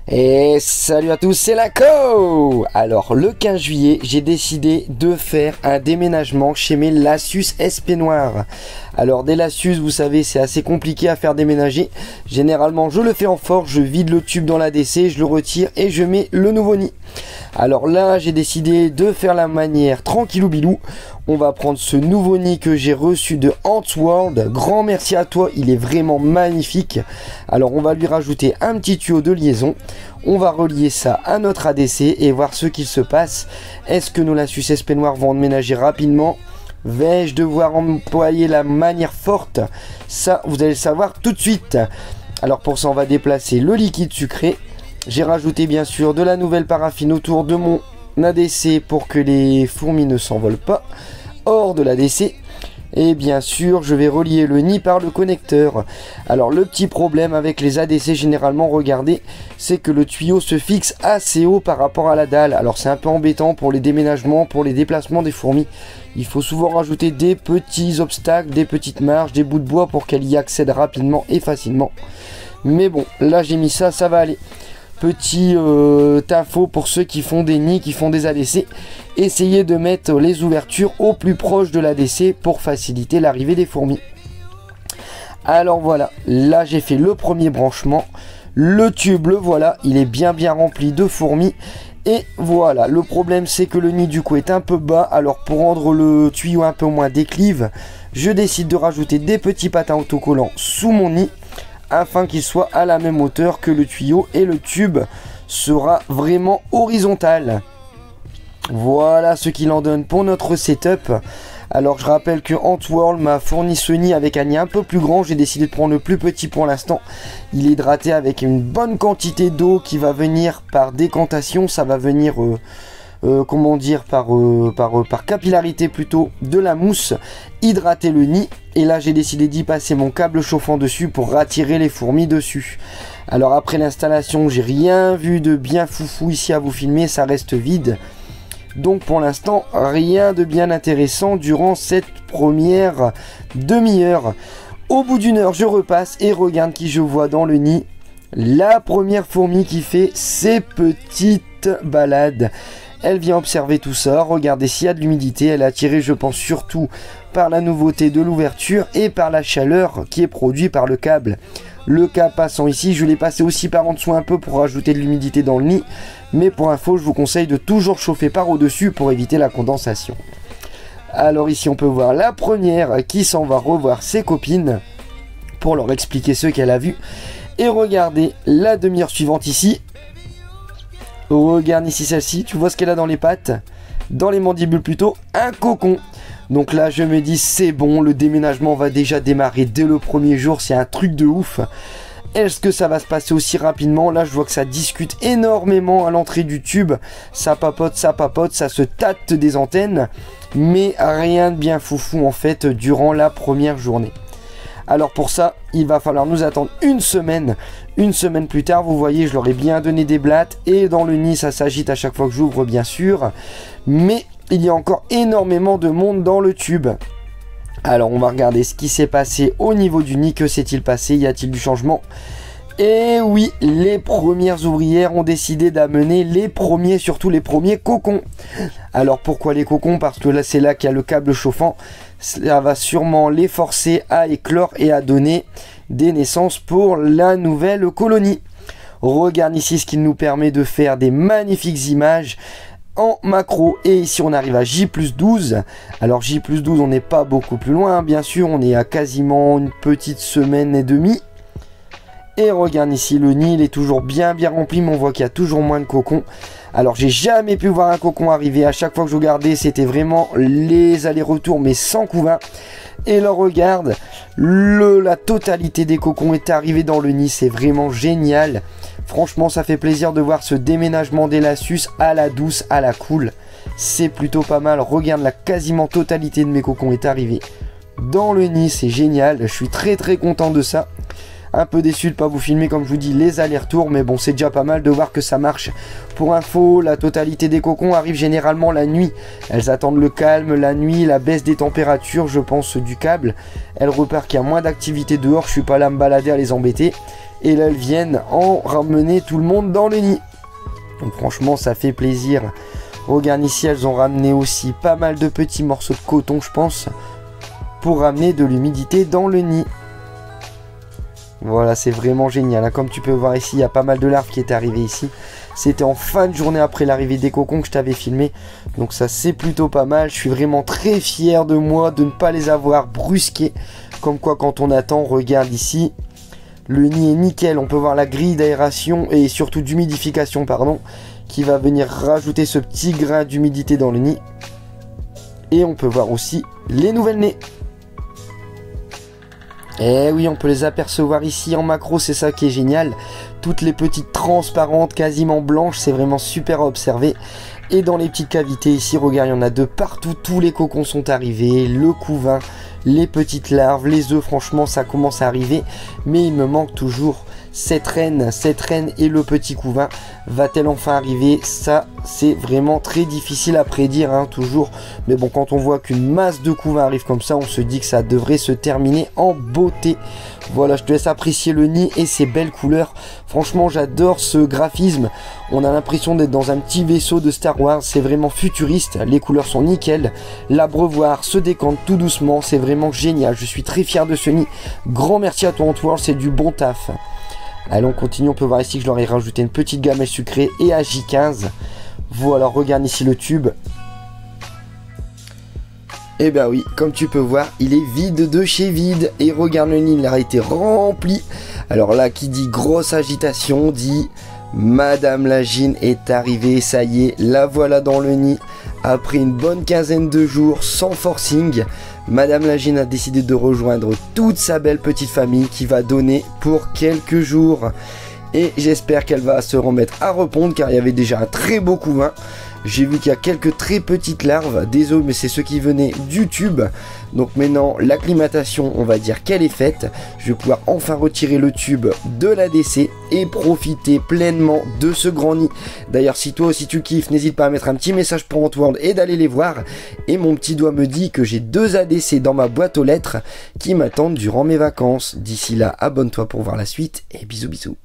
Et salut à tous, c'est Laco. Alors le 15 juillet, j'ai décidé de faire un déménagement chez mes Lassus SP Noir. Alors des Lassus, vous savez, c'est assez compliqué à faire déménager. Généralement, je le fais en force, je vide le tube dans l'ADC, je le retire et je mets le nouveau nid. Alors là, j'ai décidé de faire la manière tranquillou bilou. On va prendre ce nouveau nid que j'ai reçu de Antworld. Grand merci à toi, il est vraiment magnifique. Alors on va lui rajouter un petit tuyau de liaison. On va relier ça à notre ADC et voir ce qu'il se passe. Est-ce que nos Lassus SP Noir vont emménager rapidement? Vais-je devoir employer la manière forte? Ça, vous allez le savoir tout de suite. Alors pour ça, on va déplacer le liquide sucré. J'ai rajouté bien sûr de la nouvelle paraffine autour de mon ADC pour que les fourmis ne s'envolent pas hors de l'ADC. Et bien sûr, je vais relier le nid par le connecteur. Alors le petit problème avec les ADC généralement, regardez, c'est que le tuyau se fixe assez haut par rapport à la dalle. Alors c'est un peu embêtant pour les déménagements, pour les déplacements des fourmis. Il faut souvent rajouter des petits obstacles, des petites marges, des bouts de bois pour qu'elle y accède rapidement et facilement. Mais bon, là j'ai mis ça, ça va aller. Petit info pour ceux qui font des nids, qui font des ADC, essayez de mettre les ouvertures au plus proche de l'ADC pour faciliter l'arrivée des fourmis. Alors voilà, là j'ai fait le premier branchement, le tube, le voilà, il est bien rempli de fourmis. Et voilà, le problème c'est que le nid du coup est un peu bas, alors pour rendre le tuyau un peu moins déclive, je décide de rajouter des petits patins autocollants sous mon nid, afin qu'il soit à la même hauteur que le tuyau et le tube sera vraiment horizontal. Voilà ce qu'il en donne pour notre setup. Alors je rappelle que Antworld m'a fourni ce nid avec un nid un peu plus grand. J'ai décidé de prendre le plus petit pour l'instant. Il est hydraté avec une bonne quantité d'eau qui va venir par décantation. Ça va venir comment dire, par capillarité plutôt, de la mousse, hydrater le nid. Et là j'ai décidé d'y passer mon câble chauffant dessus pour attirer les fourmis dessus. Alors après l'installation, j'ai rien vu de bien foufou ici à vous filmer, ça reste vide. Donc pour l'instant, rien de bien intéressant durant cette première demi-heure. Au bout d'une heure, je repasse et regarde qui je vois dans le nid. La première fourmi qui fait ses petites balades. Elle vient observer tout ça, regardez s'il y a de l'humidité. Elle est attirée, je pense, surtout par la nouveauté de l'ouverture et par la chaleur qui est produite par le câble. Le câble passant ici, je l'ai passé aussi par en dessous un peu pour rajouter de l'humidité dans le nid. Mais pour info, je vous conseille de toujours chauffer par au-dessus pour éviter la condensation. Alors ici, on peut voir la première qui s'en va revoir ses copines pour leur expliquer ce qu'elle a vu. Et regardez la demi-heure suivante ici. Regarde ici celle-ci, tu vois ce qu'elle a dans les pattes, dans les mandibules plutôt, un cocon. Donc là je me dis c'est bon, le déménagement va déjà démarrer dès le premier jour, c'est un truc de ouf. Est-ce que ça va se passer aussi rapidement? Là je vois que ça discute énormément à l'entrée du tube, ça papote, ça se tâte des antennes, mais rien de bien foufou en fait durant la première journée. Alors pour ça, il va falloir nous attendre une semaine. Une semaine plus tard, vous voyez, je leur ai bien donné des blattes. Et dans le nid, ça s'agite à chaque fois que j'ouvre, bien sûr. Mais il y a encore énormément de monde dans le tube. Alors on va regarder ce qui s'est passé au niveau du nid. Que s'est-il passé? Y a-t-il du changement? Et oui, les premières ouvrières ont décidé d'amener les premiers, surtout les premiers cocons. Alors pourquoi les cocons? Parce que là c'est là qu'il y a le câble chauffant. Ça va sûrement les forcer à éclore et à donner des naissances pour la nouvelle colonie. Regarde ici ce qui nous permet de faire des magnifiques images en macro. Et ici on arrive à J+12. Alors J+12 on n'est pas beaucoup plus loin, hein, bien sûr. On est à quasiment une petite semaine et demie. Et regarde ici, le nid il est toujours bien rempli, mais on voit qu'il y a toujours moins de cocons. Alors j'ai jamais pu voir un cocon arriver. À chaque fois que je regardais, c'était vraiment les allers-retours, mais sans couvain. Et là regarde, la totalité des cocons est arrivée dans le nid. C'est vraiment génial. Franchement, ça fait plaisir de voir ce déménagement des Lassus à la douce, à la cool. C'est plutôt pas mal. Regarde, la quasiment totalité de mes cocons est arrivée dans le nid. C'est génial. Je suis très content de ça. Un peu déçu de pas vous filmer, comme je vous dis, les allers-retours, mais bon, c'est déjà pas mal de voir que ça marche. Pour info, la totalité des cocons arrive généralement la nuit. Elles attendent le calme, la nuit, la baisse des températures, je pense, du câble. Elles repartent qu'il y a moins d'activité dehors, je suis pas là à me balader, à les embêter. Et là elles viennent en ramener tout le monde dans le nid. Donc franchement ça fait plaisir. Regarde ici, elles ont ramené aussi pas mal de petits morceaux de coton, je pense, pour ramener de l'humidité dans le nid. Voilà, c'est vraiment génial. Comme tu peux voir ici, il y a pas mal de larves qui étaient arrivées ici. C'était en fin de journée après l'arrivée des cocons que je t'avais filmé. Donc ça, c'est plutôt pas mal. Je suis vraiment très fier de moi de ne pas les avoir brusqués. Comme quoi, quand on attend, regarde ici. Le nid est nickel. On peut voir la grille d'aération et surtout d'humidification, pardon, qui va venir rajouter ce petit grain d'humidité dans le nid. Et on peut voir aussi les nouvelles nées. Et oui, on peut les apercevoir ici en macro, c'est ça qui est génial. Toutes les petites transparentes, quasiment blanches, c'est vraiment super à observer. Et dans les petites cavités ici, regarde, il y en a de partout. Tous les cocons sont arrivés, le couvain, les petites larves, les œufs, franchement, ça commence à arriver. Mais il me manque toujours cette reine et le petit couvain. Va-t-elle enfin arriver? Ça, c'est vraiment très difficile à prédire, hein, toujours. Mais bon, quand on voit qu'une masse de couvains arrive comme ça, on se dit que ça devrait se terminer en beauté. Voilà, je te laisse apprécier le nid et ses belles couleurs. Franchement, j'adore ce graphisme. On a l'impression d'être dans un petit vaisseau de Star Wars. C'est vraiment futuriste. Les couleurs sont nickel. L'abreuvoir se décante tout doucement. C'est vraiment génial. Je suis très fier de ce nid. Grand merci à toi, Antoine. C'est du bon taf. Allez, on continue. On peut voir ici que je leur ai rajouté une petite gamelle sucrée et à J15. Voilà, regarde ici le tube. Et ben oui, comme tu peux voir, il est vide de chez vide. Et regarde le nid, il a été rempli. Alors là, qui dit grosse agitation, dit Madame Lagine est arrivée. Ça y est, la voilà dans le nid. Après une bonne quinzaine de jours sans forcing, Madame Lagine a décidé de rejoindre toute sa belle petite famille qui va donner pour quelques jours. Et j'espère qu'elle va se remettre à répondre car il y avait déjà un très beau couvain. J'ai vu qu'il y a quelques très petites larves, désolé mais c'est ceux qui venaient du tube. Donc maintenant l'acclimatation, on va dire qu'elle est faite. Je vais pouvoir enfin retirer le tube de l'ADC et profiter pleinement de ce grand nid. D'ailleurs si toi aussi tu kiffes, n'hésite pas à mettre un petit message pour Antworld et d'aller les voir. Et mon petit doigt me dit que j'ai 2 ADC dans ma boîte aux lettres qui m'attendent durant mes vacances. D'ici là, abonne-toi pour voir la suite et bisous bisous.